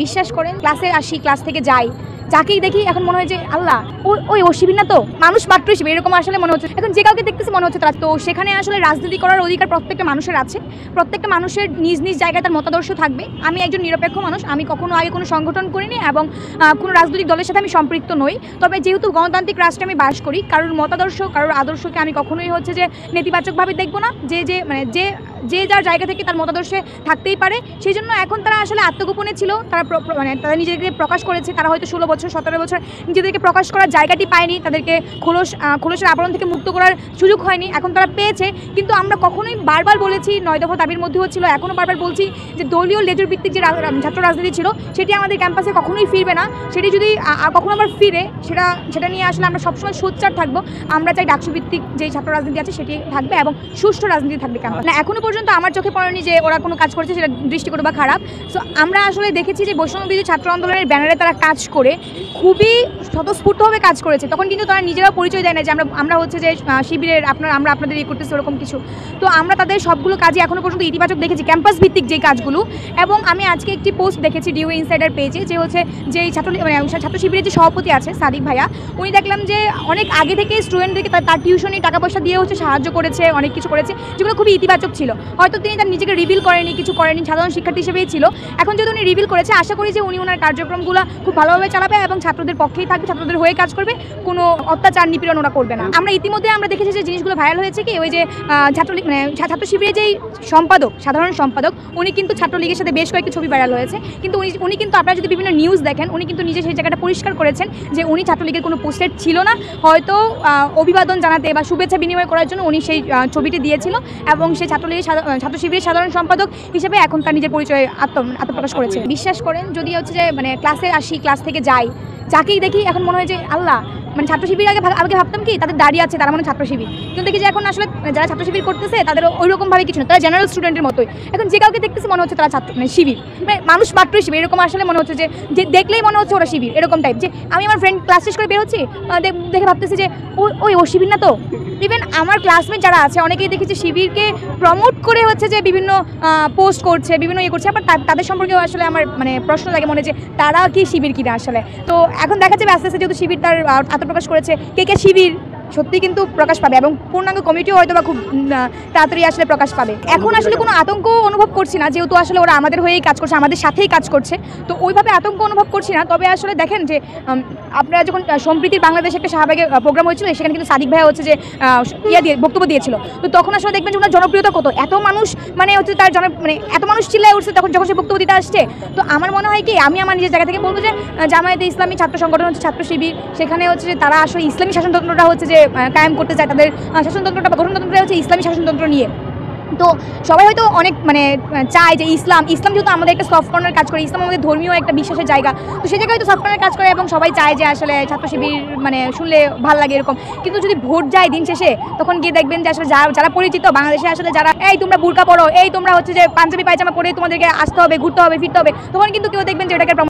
বিশ্বাস করেন ক্লাসে আসি, ক্লাস থেকে যাই, যাকেই দেখি এখন মনে হয় যে আল্লাহ ও শিবির না তো, মানুষ মাত্রই শিবির, এরকম আসলে মনে হচ্ছে। এখন যে কাউকে দেখতেছি মনে হচ্ছে তারা। তো সেখানে আসলে রাজনীতি করার অধিকার প্রত্যেকটা মানুষের আছে। প্রত্যেকটা মানুষের নিজ নিজ জায়গায় তার মতাদর্শ থাকবে। আমি একজন নিরপেক্ষ মানুষ, আমি কখনো আগে কোনো সংগঠন করিনি এবং কোনো রাজনৈতিক দলের সাথে আমি সম্পৃক্ত নই। তবে যেহেতু গণতান্ত্রিক রাষ্ট্রে আমি বাস করি, কারোর মতাদর্শ, কারোর আদর্শকে আমি কখনোই হচ্ছে যে নেতিবাচকভাবে দেখবো না। যে যার জায়গা থেকে তার মতাদর্শে থাকতেই পারে। সেই জন্য এখন তারা আসলে আত্মগোপনে ছিল, তারা নিজেদেরকে প্রকাশ করেছে। তারা হয়তো 16 বছর 17 বছর নিজেদেরকে প্রকাশ করার জায়গাটি পায়নি, তাদেরকে খোলসের আবরণ থেকে মুক্ত করার সুযোগ হয়নি। এখন তারা পেয়েছে। কিন্তু আমরা কখনোই বারবার বলেছি, 9 দফা দাবির মধ্যেও ছিল, এখনও বারবার বলছি যে দলীয় লেজুর ভিত্তিক যে ছাত্র রাজনীতি ছিল সেটি আমাদের ক্যাম্পাসে কখনোই ফিরবে না। সেটি যদি কখনো আবার ফিরে, সেটা নিয়ে আসলে আমরা সবসময় সোচ্চার থাকবো। আমরা চাই ডাকসু ভিত্তিক যে ছাত্র রাজনীতি আছে সেটি থাকবে এবং সুষ্ঠু রাজনীতি থাকবে ক্যাম্পাস। না, এখনও পর্যন্ত আমার চোখে পড়েনি যে ওরা কোনো কাজ করেছে সেটা দৃষ্টিকটু বা খারাপ। সো আমরা আসলে দেখেছি যে বৈষম্যবিরোধী ছাত্র আন্দোলনের ব্যানারে তারা কাজ করে খুবই স্বতঃস্ফূর্তভাবে কাজ করেছে। তখন কিন্তু তারা নিজেরাও পরিচয় দেয় না যে আমরা হচ্ছে যে শিবিরের আমরা আপনাদের ইয়ে করতেছি ওরকম কিছু। তো আমরা তাদের সবগুলো কাজে এখনও পর্যন্ত ইতিবাচক দেখেছি, ক্যাম্পাস ভিত্তিক যে কাজগুলো। এবং আমি আজকে একটি পোস্ট দেখেছি ডিও ইনসাইডার পেজে, যে হচ্ছে যে ছাত্র শিবিরের যে সভাপতি আছে সাদিক ভাইয়া, উনি দেখলাম যে অনেক আগে থেকে স্টুডেন্টদেরকে তার টিউশনি টাকা পয়সা দিয়ে হচ্ছে সাহায্য করেছে, অনেক কিছু করেছে, যেগুলো খুবই ইতিবাচক ছিল। হয়তো তিনি তার নিজেকে রিভিল করেনি, কিছু করেনি, সাধারণ শিক্ষার্থী হিসেবেই ছিল। এখন যদি উনি রিভিল করেছে, আশা করি যে উনি ওনার কার্যক্রমগুলো খুব ভালোভাবে চালাবে এবং ছাত্রদের পক্ষেই থাকবে, ছাত্রদের হয়ে কাজ করবে, কোনো অত্যাচার নিপীড়ন ওরা করবে না। আমরা ইতিমধ্যে দেখেছি যে জিনিসগুলো ভাইরাল হয়েছে কি, ওই যে ছাত্র শিবিরের যেই সম্পাদক, সাধারণ সম্পাদক, উনি কিন্তু ছাত্রলীগের সাথে বেশ কয়েকটি ছবি ভাইরাল হয়েছে। কিন্তু উনি কিন্তু আপনারা যদি বিভিন্ন নিউজ দেখেন, উনি কিন্তু নিজে সেই জায়গাটা পরিষ্কার করেছেন যে উনি ছাত্রলীগের কোনো পোস্টেড ছিল না। হয়তো অভিবাদন জানাতে বা শুভেচ্ছা বিনিময় করার জন্য উনি সেই ছবিটি দিয়েছিল এবং সেই ছাত্র শিবিরের সাধারণ সম্পাদক হিসেবে এখন তার নিজের পরিচয় আত্মপ্রকাশ করেছে। বিশ্বাস করেন যদি হচ্ছে যে ক্লাসে আসি, ক্লাস থেকে যাই, যাকেই দেখি এখন মনে হয় যে আল্লাহ, ছাত্র শিবির আগে ভাবতাম কি তাদের দাঁড়িয়ে আছে, তারা ছাত্র শিবির। কিন্তু দেখি যে এখন আসলে যারা ছাত্র শিবির করতেছে তাদের ওইরকমভাবে কিছু না, তারা জেনারেল স্টুডেন্টের মতোই। এখন যে কাউকে দেখতেছি মনে হচ্ছে তারা শিবির, মানুষ মাত্রই শিবির, এরকম আসলে মনে হচ্ছে যে দেখলেই মনে হচ্ছে ওরা শিবির, এরকম টাইপ। যে আমি আমার ফ্রেন্ড ক্লাস শেষ করে বের হচ্ছি, দেখে ভাবতেছি যে ও শিবির না তো। ইভেন আমার ক্লাসমেট যারা আছে অনেকেই দেখেছি শিবিরকে প্রমোট করে হচ্ছে যে বিভিন্ন পোস্ট করছে, বিভিন্ন ইয়ে করছে। আবার তাদের সম্পর্কেও আসলে আমার প্রশ্ন লাগে মনে যে তারা কি শিবির কিনা আসলে। তো এখন দেখা যাবে আস্তে আস্তে যেহেতু শিবির তার আত্মপ্রকাশ করেছে, কে শিবির সত্যি কিন্তু প্রকাশ পাবে এবং পূর্ণাঙ্গ কমিটিও হয়তো বা খুব তাড়াতাড়ি আসলে প্রকাশ পাবে। এখন আসলে কোনো আতঙ্ক অনুভব করছি না, যেহেতু আসলে ওরা আমাদের হয়েই কাজ করছে, আমাদের সাথেই কাজ করছে। তো ওইভাবে আতঙ্ক অনুভব করছি না। তবে আসলে দেখেন যে আপনারা যখন সম্প্রীতির বাংলাদেশে একটা শাহবাগে প্রোগ্রাম হয়েছিল, সেখানে কিন্তু সাদিক ভাইয়া হচ্ছে যে বক্তব্য দিয়েছিল। তো তখন আসলে দেখবেন যে ওনার জনপ্রিয়তা কত, এত মানুষ হচ্ছে তার এত মানুষ চিল্লায় উঠছে যখন সে বক্তব্য দিতে আসছে। তো আমার মনে হয় কি, আমি আমার নিজের জায়গা থেকে বলবো যে জামায়াতে ইসলামী ছাত্র সংগঠন হচ্ছে ছাত্র শিবির, সেখানে হচ্ছে যে তারা আসলে ইসলামী শাসনতন্ত্রটা হচ্ছে যে কায়েম করতে চায়, তাদের শাসনতন্ত্রটা বা গঠনতন্ত্রটা হচ্ছে ইসলামী শাসনতন্ত্র নিয়ে। তো সবাই হয়তো অনেক চায় যে ইসলাম যেহেতু আমাদের একটা সফট কর্নার কাজ করে, ইসলাম আমাদের ধর্মীয় একটা বিশ্বাসের জায়গা, তো সেই জায়গায় হয়তো সফট কর্নার কাজ করে এবং সবাই চায় যে আসলে ছাত্র শিবির শুনলে ভালো লাগে এরকম। কিন্তু যদি ভোট যায় দিন শেষে, তখন গিয়ে দেখবেন যে আসলে যারা পরিচিত বাংলাদেশে আসলে যারা এই তোমরা বুরকা পড়ো, এই তোমরা হচ্ছে যে পাঞ্জাবি পায়জামা পরে তোমাদেরকে আসতে হবে, ঘুরতে হবে, ফিরতে হবে, তখন কিন্তু কেউ দেখবেন যে ওটাকে